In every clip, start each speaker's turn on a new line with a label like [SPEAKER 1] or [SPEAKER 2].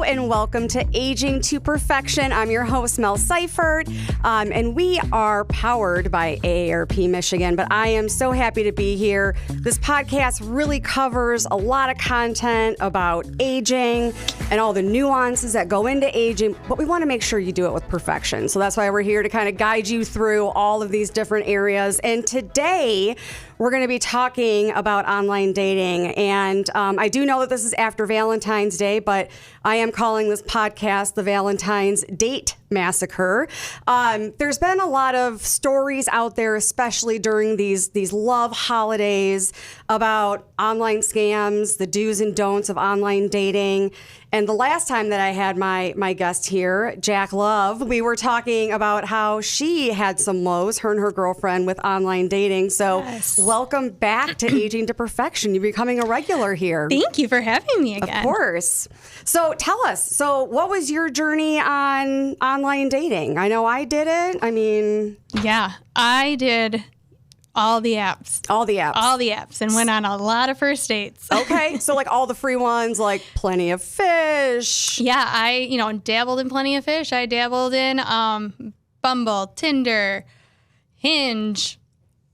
[SPEAKER 1] and welcome to Aging to Perfection. I'm your host, Mel Seifert, and we are powered by AARP Michigan, but I am so happy to be here. This podcast really covers a lot of content about aging and all the nuances that go into aging, but we want to make sure you do it with perfection. So that's why we're here to kind of guide you through all of these different areas. And today, we're going to be talking about online dating. And I do know that this is after Valentine's Day, but I am calling this podcast the Valentines Date Massacre. There's been a lot of stories out there, especially during these love holidays, about online scams, the do's and don'ts of online dating. And the last time that I had my guest here, Jack Love, we were talking about how she had some lows, her and her girlfriend, with online dating. So welcome back to Aging to Perfection. You're becoming a regular here.
[SPEAKER 2] Thank you for having me again.
[SPEAKER 1] Of course. So tell us, so what was your journey on online dating? I know I did it.
[SPEAKER 2] Yeah, I did all the apps.
[SPEAKER 1] All the apps.
[SPEAKER 2] And went on a lot of first dates.
[SPEAKER 1] Okay. So like all the free ones, like Plenty of Fish.
[SPEAKER 2] Yeah, I, dabbled in Plenty of Fish. I dabbled in Bumble, Tinder, Hinge.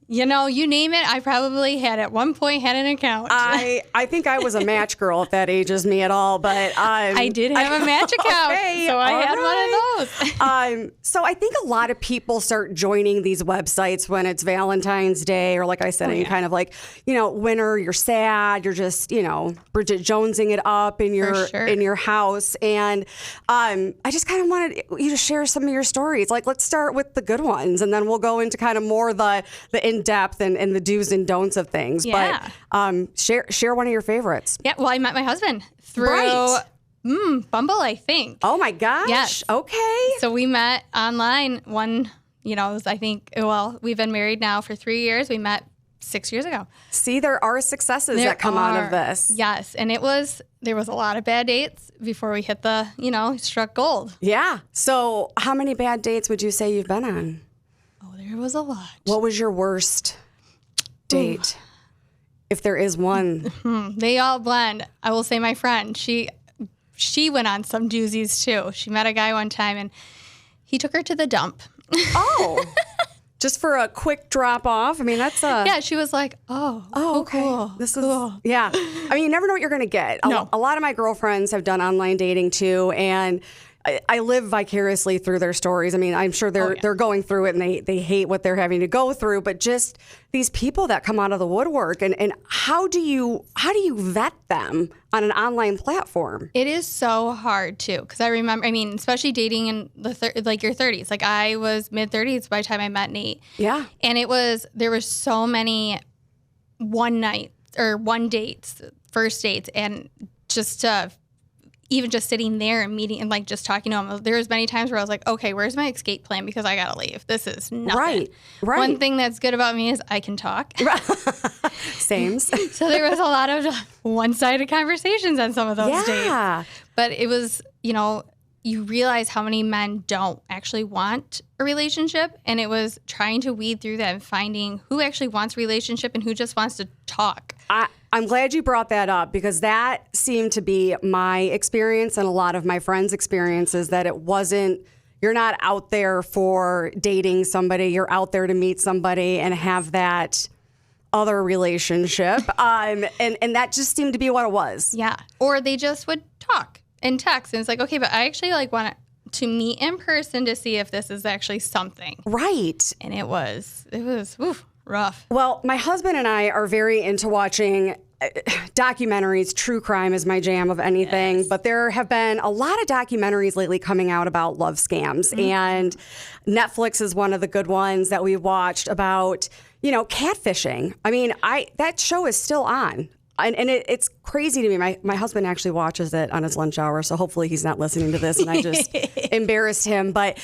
[SPEAKER 2] You name it, I probably had at one point had an account.
[SPEAKER 1] I think I was a Match girl, if that ages me at all, but
[SPEAKER 2] I did have a Match account,
[SPEAKER 1] okay,
[SPEAKER 2] so I had one of those.
[SPEAKER 1] So I think a lot of people start joining these websites when it's Valentine's Day, or like I said, kind of like, winter, you're sad, you're just, Bridget Jonesing it up in your house. And I just kind of wanted you to share some of your stories. Like, let's start with the good ones, and then we'll go into kind of more the in-depth and the do's and don'ts of things.
[SPEAKER 2] Yeah.
[SPEAKER 1] But share one of your favorites.
[SPEAKER 2] Yeah, well, I met my husband through Bumble, I think.
[SPEAKER 1] Oh my gosh.
[SPEAKER 2] Yes.
[SPEAKER 1] Okay.
[SPEAKER 2] So we met online we've been married now for 3 years. We met 6 years ago.
[SPEAKER 1] See, there are successes that come out of this.
[SPEAKER 2] Yes. And there was a lot of bad dates before we hit struck gold.
[SPEAKER 1] Yeah. So how many bad dates would you say you've been on?
[SPEAKER 2] Oh, there was a lot.
[SPEAKER 1] What was your worst date? If there is one.
[SPEAKER 2] They all blend. I will say my friend, she went on some doozies too. She met a guy one time and he took her to the dump. Oh, just for a quick drop off? That's Yeah, she was like, okay. Cool.
[SPEAKER 1] This is
[SPEAKER 2] cool.
[SPEAKER 1] Yeah. You never know what you're going to get.
[SPEAKER 2] No.
[SPEAKER 1] A lot of my girlfriends have done online dating too, and I live vicariously through their stories. I'm sure they're going through it and they hate what they're having to go through, but just these people that come out of the woodwork and how do you vet them on an online platform?
[SPEAKER 2] It is so hard too, because I remember, especially dating in your 30s. Like I was mid-30s by the time I met Nate.
[SPEAKER 1] Yeah.
[SPEAKER 2] And there was so many one dates, first dates, and even just sitting there and meeting and just talking to him, there was many times where I was like, okay, where's my escape plan? Because I gotta leave. This is nothing.
[SPEAKER 1] Right.
[SPEAKER 2] One thing that's good about me is I can talk.
[SPEAKER 1] Same.
[SPEAKER 2] So there was a lot of one-sided conversations on some of those dates. But it was, you realize how many men don't actually want a relationship, and it was trying to weed through that and finding who actually wants a relationship and who just wants to talk.
[SPEAKER 1] I'm glad you brought that up, because that seemed to be my experience and a lot of my friends' experiences, that it wasn't, you're not out there for dating somebody, you're out there to meet somebody and have that other relationship. And that just seemed to be what it was.
[SPEAKER 2] Yeah. Or they just would talk and text, and it's like, okay, but I actually want to meet in person to see if this is actually something.
[SPEAKER 1] Right.
[SPEAKER 2] And it was rough.
[SPEAKER 1] Well, my husband and I are very into watching documentaries. True crime is my jam of anything. Yes. But there have been a lot of documentaries lately coming out about love scams. Mm-hmm. And Netflix is one of the good ones that we watched about, catfishing. That show is still on. And it's crazy to me. My husband actually watches it on his lunch hour, so hopefully he's not listening to this and I just embarrassed him. But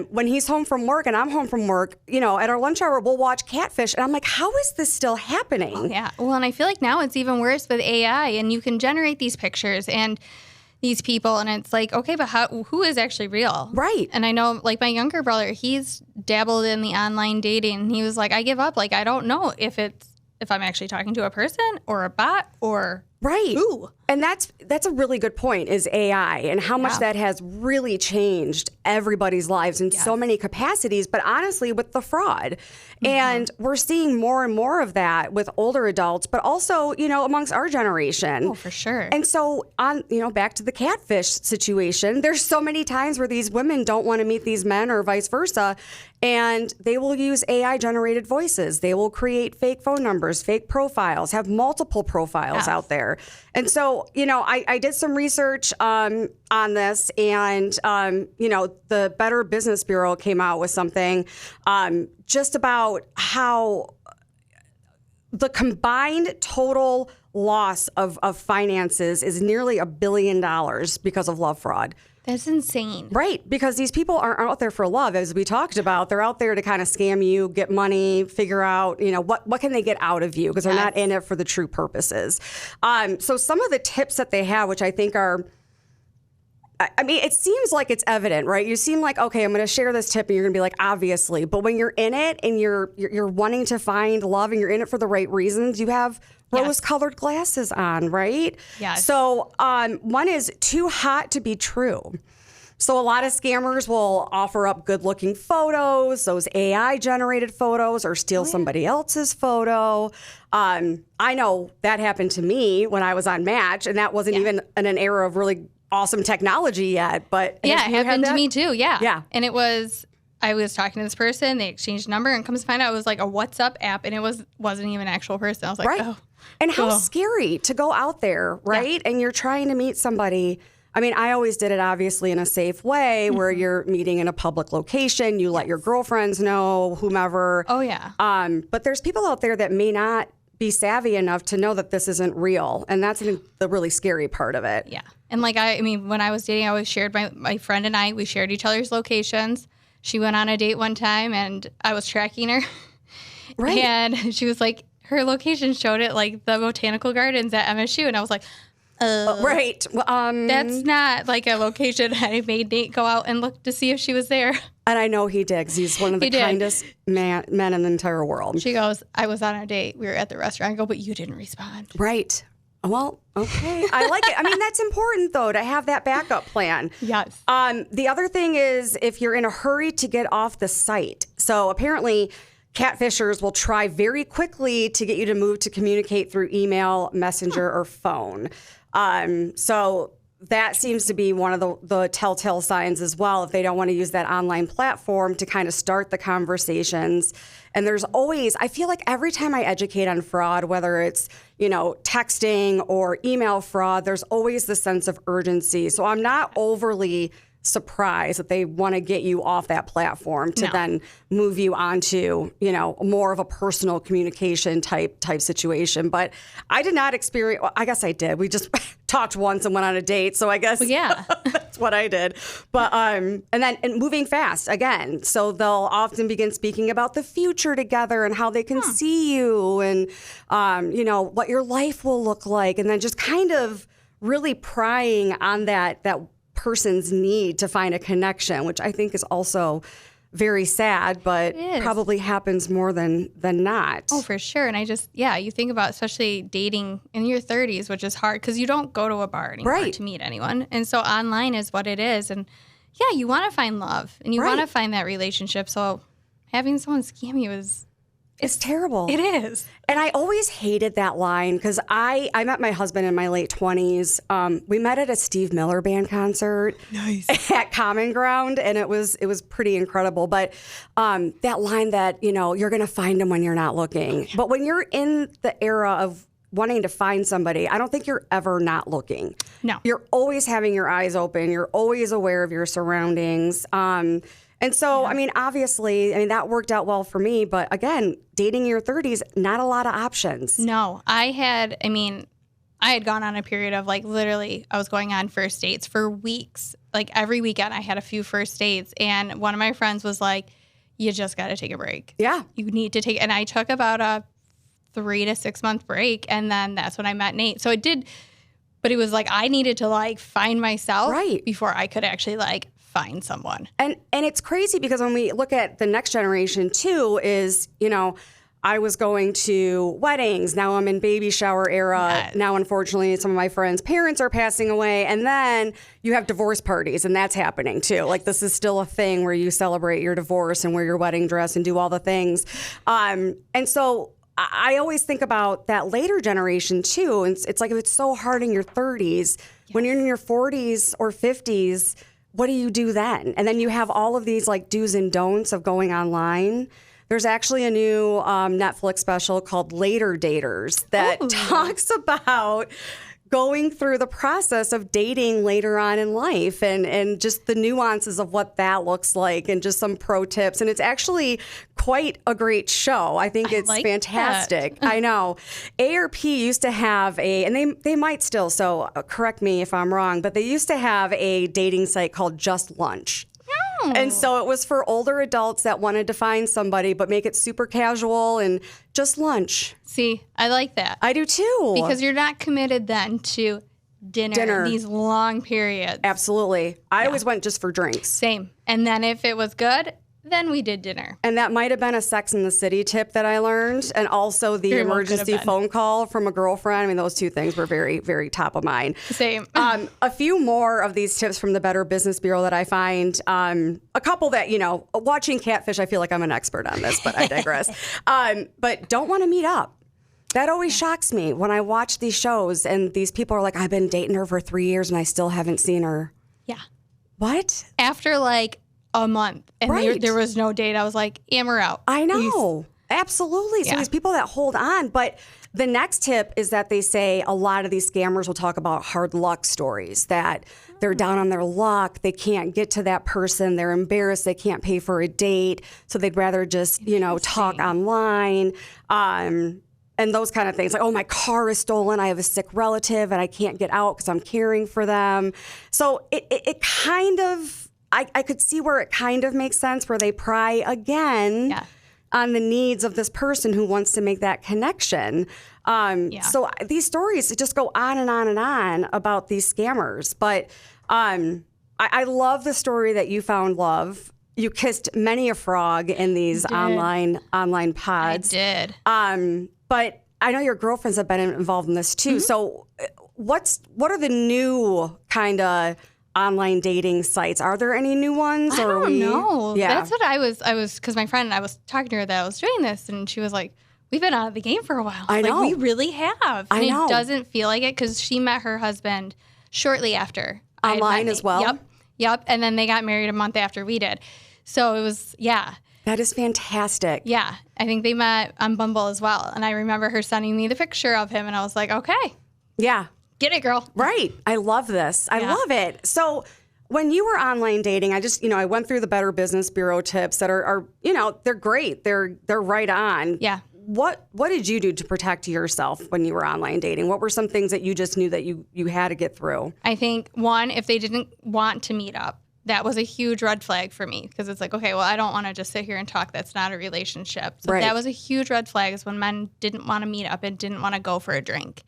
[SPEAKER 1] when he's home from work and I'm home from work, at our lunch hour, we'll watch Catfish. And I'm like, how is this still happening?
[SPEAKER 2] Oh, yeah. Well, and I feel like now it's even worse with AI, and you can generate these pictures and these people, and it's like, okay, but who is actually real?
[SPEAKER 1] Right.
[SPEAKER 2] And I know, my younger brother, he's dabbled in the online dating. He was like, I give up. I don't know if I'm actually talking to a person or a bot or
[SPEAKER 1] right.
[SPEAKER 2] who.
[SPEAKER 1] And that's a really good point, is AI and how much that has really changed everybody's lives in so many capacities, but honestly with the fraud. And we're seeing more and more of that with older adults, but also, amongst our generation.
[SPEAKER 2] Oh, for sure.
[SPEAKER 1] And so back to the catfish situation, there's so many times where these women don't want to meet these men or vice versa, and they will use AI generated voices. They will create fake phone numbers, fake profiles, have multiple profiles out there. And so, I did some research on this, and, the Better Business Bureau came out with something just about how the combined total loss of finances is nearly $1 billion because of love fraud.
[SPEAKER 2] That's insane.
[SPEAKER 1] Right, because these people aren't out there for love, as we talked about. They're out there to kind of scam you, get money, figure out, what can they get out of you, because they're not in it for the true purposes. So some of the tips that they have, which I think are, it seems like it's evident, right? You seem like, okay, I'm going to share this tip, and you're going to be like, obviously. But when you're in it and you're wanting to find love and you're in it for the right reasons, you have rose-colored glasses on, right?
[SPEAKER 2] Yes.
[SPEAKER 1] So one is too hot to be true. So a lot of scammers will offer up good-looking photos, those AI-generated photos, or steal somebody else's photo. I know that happened to me when I was on Match, and that wasn't even in an era of really awesome technology yet. But
[SPEAKER 2] it happened to me too. Yeah. And I was talking to this person, they exchanged number, and comes to find out it was like a WhatsApp app, and it wasn't even an actual person. I was like, oh.
[SPEAKER 1] And how scary to go out there, right? Yeah. And you're trying to meet somebody. I always did it obviously in a safe way, where you're meeting in a public location, you let your girlfriends know, whomever.
[SPEAKER 2] Oh yeah.
[SPEAKER 1] But there's people out there that may not be savvy enough to know that this isn't real, and that's the really scary part of it.
[SPEAKER 2] Yeah. And when I was dating, I always shared my friend and we shared each other's locations. She went on a date one time, and I was tracking her. Right. And she was like, her location showed it like the botanical gardens at MSU, and I was like,
[SPEAKER 1] right.
[SPEAKER 2] That's not like a location I made Nate go out and look to see if she was there.
[SPEAKER 1] And I know he did, 'cause he's one of the kindest men in the entire world.
[SPEAKER 2] She goes, I was on a date. We were at the restaurant. I go, but you didn't respond.
[SPEAKER 1] Right. Well, okay. I like it. That's important, though, to have that backup plan.
[SPEAKER 2] Yes.
[SPEAKER 1] The other thing is if you're in a hurry to get off the site. So apparently catfishers will try very quickly to get you to move to communicate through email, messenger, or phone. So that seems to be one of the telltale signs as well, if they don't want to use that online platform to kind of start the conversations. And there's always, I feel like every time I educate on fraud, whether it's, texting or email fraud, there's always the sense of urgency. So I'm not overly surprised that they want to get you off that platform to then move you onto, more of a personal communication type situation. But I did not experience, well, I guess I did. We just talked once and went on a date. So I guess that's what I did. But, and moving fast again. So they'll often begin speaking about the future together and how they can see you and, what your life will look like. And then just kind of really prying on that person's need to find a connection, which I think is also very sad, but probably happens more than not.
[SPEAKER 2] Oh, for sure. And you think about especially dating in your 30s, which is hard because you don't go to a bar anymore to meet anyone. And so online is what it is. And you want to find love and you want to find that relationship. So having someone scam you it's
[SPEAKER 1] terrible.
[SPEAKER 2] It is.
[SPEAKER 1] And I always hated that line because I met my husband in my late 20s. We met at a Steve Miller Band concert at Common Ground, and it was pretty incredible. But that line that, you're going to find him when you're not looking. But when you're in the era of wanting to find somebody, I don't think you're ever not looking.
[SPEAKER 2] No.
[SPEAKER 1] You're always having your eyes open. You're always aware of your surroundings. And so, obviously, that worked out well for me. But again, dating in your 30s, not a lot of options.
[SPEAKER 2] No, I had gone on a period of literally I was going on first dates for weeks. Like every weekend I had a few first dates. And one of my friends was like, you just got to take a break.
[SPEAKER 1] Yeah.
[SPEAKER 2] You need to take, and I took about a 3 to 6 month break. And then that's when I met Nate. So it did, but it was I needed to find myself before I could actually find someone.
[SPEAKER 1] And it's crazy because when we look at the next generation too is, I was going to weddings. Now I'm in baby shower era.
[SPEAKER 2] Yes.
[SPEAKER 1] Now, unfortunately, some of my friends' parents are passing away. And then you have divorce parties, and that's happening too. Like, this is still a thing where you celebrate your divorce and wear your wedding dress and do all the things. And so I always think about that later generation too. And it's like, if it's so hard in your 30s, when you're in your 40s or 50s, what do you do then? And then you have all of these like do's and don'ts of going online. There's actually a new Netflix special called Later Daters that talks about going through the process of dating later on in life and just the nuances of what that looks like and just some pro tips. And it's actually quite a great show. I think it's like fantastic. I know. AARP used to have and they might still, so correct me if I'm wrong, but they used to have a dating site called Just Lunch. And so it was for older adults that wanted to find somebody, but make it super casual and just lunch.
[SPEAKER 2] See, I like that.
[SPEAKER 1] I do too.
[SPEAKER 2] Because you're not committed then to dinner. These long periods.
[SPEAKER 1] Absolutely. I always went just for drinks.
[SPEAKER 2] Same. And then if it was good, then we did dinner.
[SPEAKER 1] And that might have been a Sex and the City tip that I learned. And also the emergency phone call from a girlfriend. I mean, those two things were very, very top of mind.
[SPEAKER 2] Same.
[SPEAKER 1] A few more of these tips from the Better Business Bureau that I find. A couple that, watching Catfish, I feel like I'm an expert on this, but I digress. But don't want to meet up. That always shocks me when I watch these shows and these people are like, I've been dating her for 3 years and I still haven't seen her.
[SPEAKER 2] Yeah.
[SPEAKER 1] What?
[SPEAKER 2] After like a month and there was no date, I was like, we're out.
[SPEAKER 1] I know. Absolutely. So these people that hold on. But the next tip is that they say a lot of these scammers will talk about hard luck stories, that they're down on their luck. They can't get to that person. They're embarrassed. They can't pay for a date. So they'd rather just, talk online. And those kind of things. Like, oh, my car is stolen. I have a sick relative and I can't get out because I'm caring for them. So it kind of, I could see where it kind of makes sense where they pry again on the needs of this person who wants to make that connection. So these stories just go on and on and on about these scammers. But I love the story that you found love. You kissed many a frog in these online pods.
[SPEAKER 2] I did.
[SPEAKER 1] But I know your girlfriends have been involved in this too. Mm-hmm. So what are the new kind of online dating sites? Are there any new ones?
[SPEAKER 2] I don't know. Yeah. That's what I was, because my friend, I was talking to her that I was doing this, and she was like, we've been out of the game for a while.
[SPEAKER 1] I know.
[SPEAKER 2] We really have. And it doesn't feel like it because she met her husband shortly after.
[SPEAKER 1] Online as well?
[SPEAKER 2] Yep. And then they got married a month after we did. So it was,
[SPEAKER 1] That is fantastic.
[SPEAKER 2] Yeah. I think they met on Bumble as well. And I remember her sending me the picture of him, and I was like, okay.
[SPEAKER 1] Yeah.
[SPEAKER 2] Get it, girl.
[SPEAKER 1] Right. I love this. I love it. So when you were online dating, I went through the Better Business Bureau tips that are they're great. They're right on.
[SPEAKER 2] Yeah.
[SPEAKER 1] What did you do to protect yourself when you were online dating? What were some things that you just knew that you had to get through?
[SPEAKER 2] I think, one, if they didn't want to meet up, that was a huge red flag for me because it's like, okay, well, I don't want to just sit here and talk. That's not a relationship. So that was a huge red flag is when men didn't want to meet up and didn't want to go for a drink.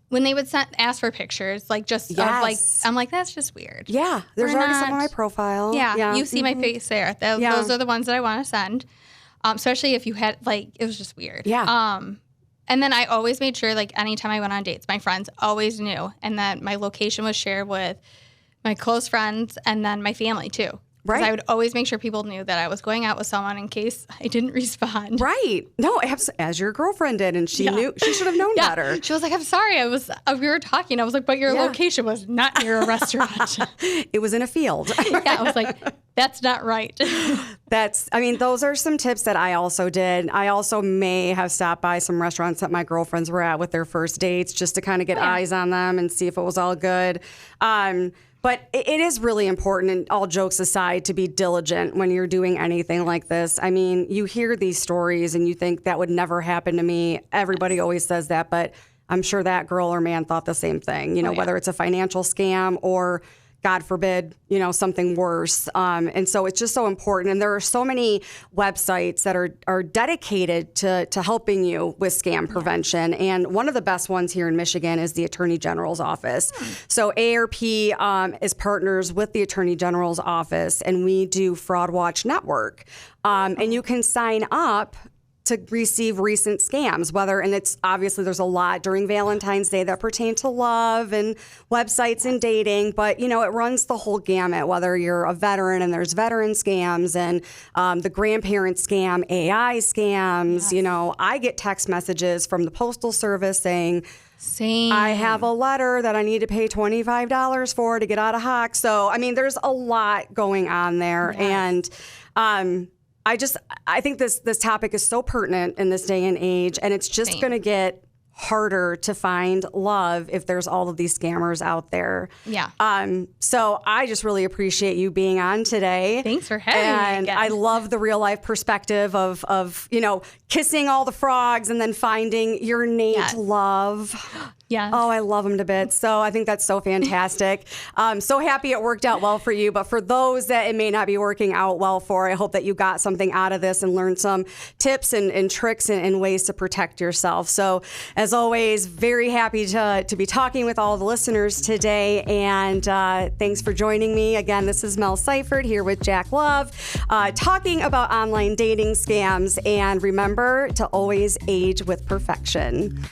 [SPEAKER 2] When they would ask for pictures, I'm like, that's just weird.
[SPEAKER 1] Yeah, there's already some on my profile.
[SPEAKER 2] Yeah. You see my face there. Those are the ones that I want to send, especially if you had, it was just weird.
[SPEAKER 1] Yeah.
[SPEAKER 2] And then I always made sure, anytime I went on dates, my friends always knew, and that my location was shared with my close friends and then my family, too. Right. I would always make sure people knew that I was going out with someone in case I didn't respond.
[SPEAKER 1] Right. No, as your girlfriand did, and she knew she should have known better.
[SPEAKER 2] She was like, "I'm sorry, we were talking." I was like, "But your location was not near a restaurant.
[SPEAKER 1] It was in a field."
[SPEAKER 2] I was like, "That's not right."
[SPEAKER 1] Those are some tips that I also did. I also may have stopped by some restaurants that my girlfriends were at with their first dates just to kind of get eyes on them and see if it was all good. But it is really important, and all jokes aside, to be diligent when you're doing anything like this. I mean, you hear these stories and you think that would never happen to me. Everybody always says that, but I'm sure that girl or man thought the same thing, whether it's a financial scam or God forbid, something worse. And so it's just so important. And there are so many websites that are dedicated to helping you with scam prevention. And one of the best ones here in Michigan is the Attorney General's office. So AARP is partners with the Attorney General's office, and we do Fraud Watch Network. And you can sign up to receive recent scams, and it's obviously there's a lot during Valentine's Day that pertain to love and websites and dating, but it runs the whole gamut, whether you're a veteran and there's veteran scams and the grandparent scam, AI scams. Yes. I get text messages from the Postal Service saying, I have a letter that I need to pay $25 for to get out of hock. So, there's a lot going on there. Yes. And, I think this topic is so pertinent in this day and age, and it's just going to get harder to find love if there's all of these scammers out there.
[SPEAKER 2] Yeah.
[SPEAKER 1] So I just really appreciate you being on today.
[SPEAKER 2] Thanks for having me again.
[SPEAKER 1] And I love the real life perspective of kissing all the frogs and then finding your Nate love.
[SPEAKER 2] Yes.
[SPEAKER 1] Oh, I love him to bits. So I think that's so fantastic. So happy it worked out well for you. But for those that it may not be working out well for, I hope that you got something out of this and learned some tips and tricks and ways to protect yourself. So as always, very happy to be talking with all the listeners today. And thanks for joining me. Again, this is Mel Seifert here with Jack Love, talking about online dating scams. And remember to always age with perfection.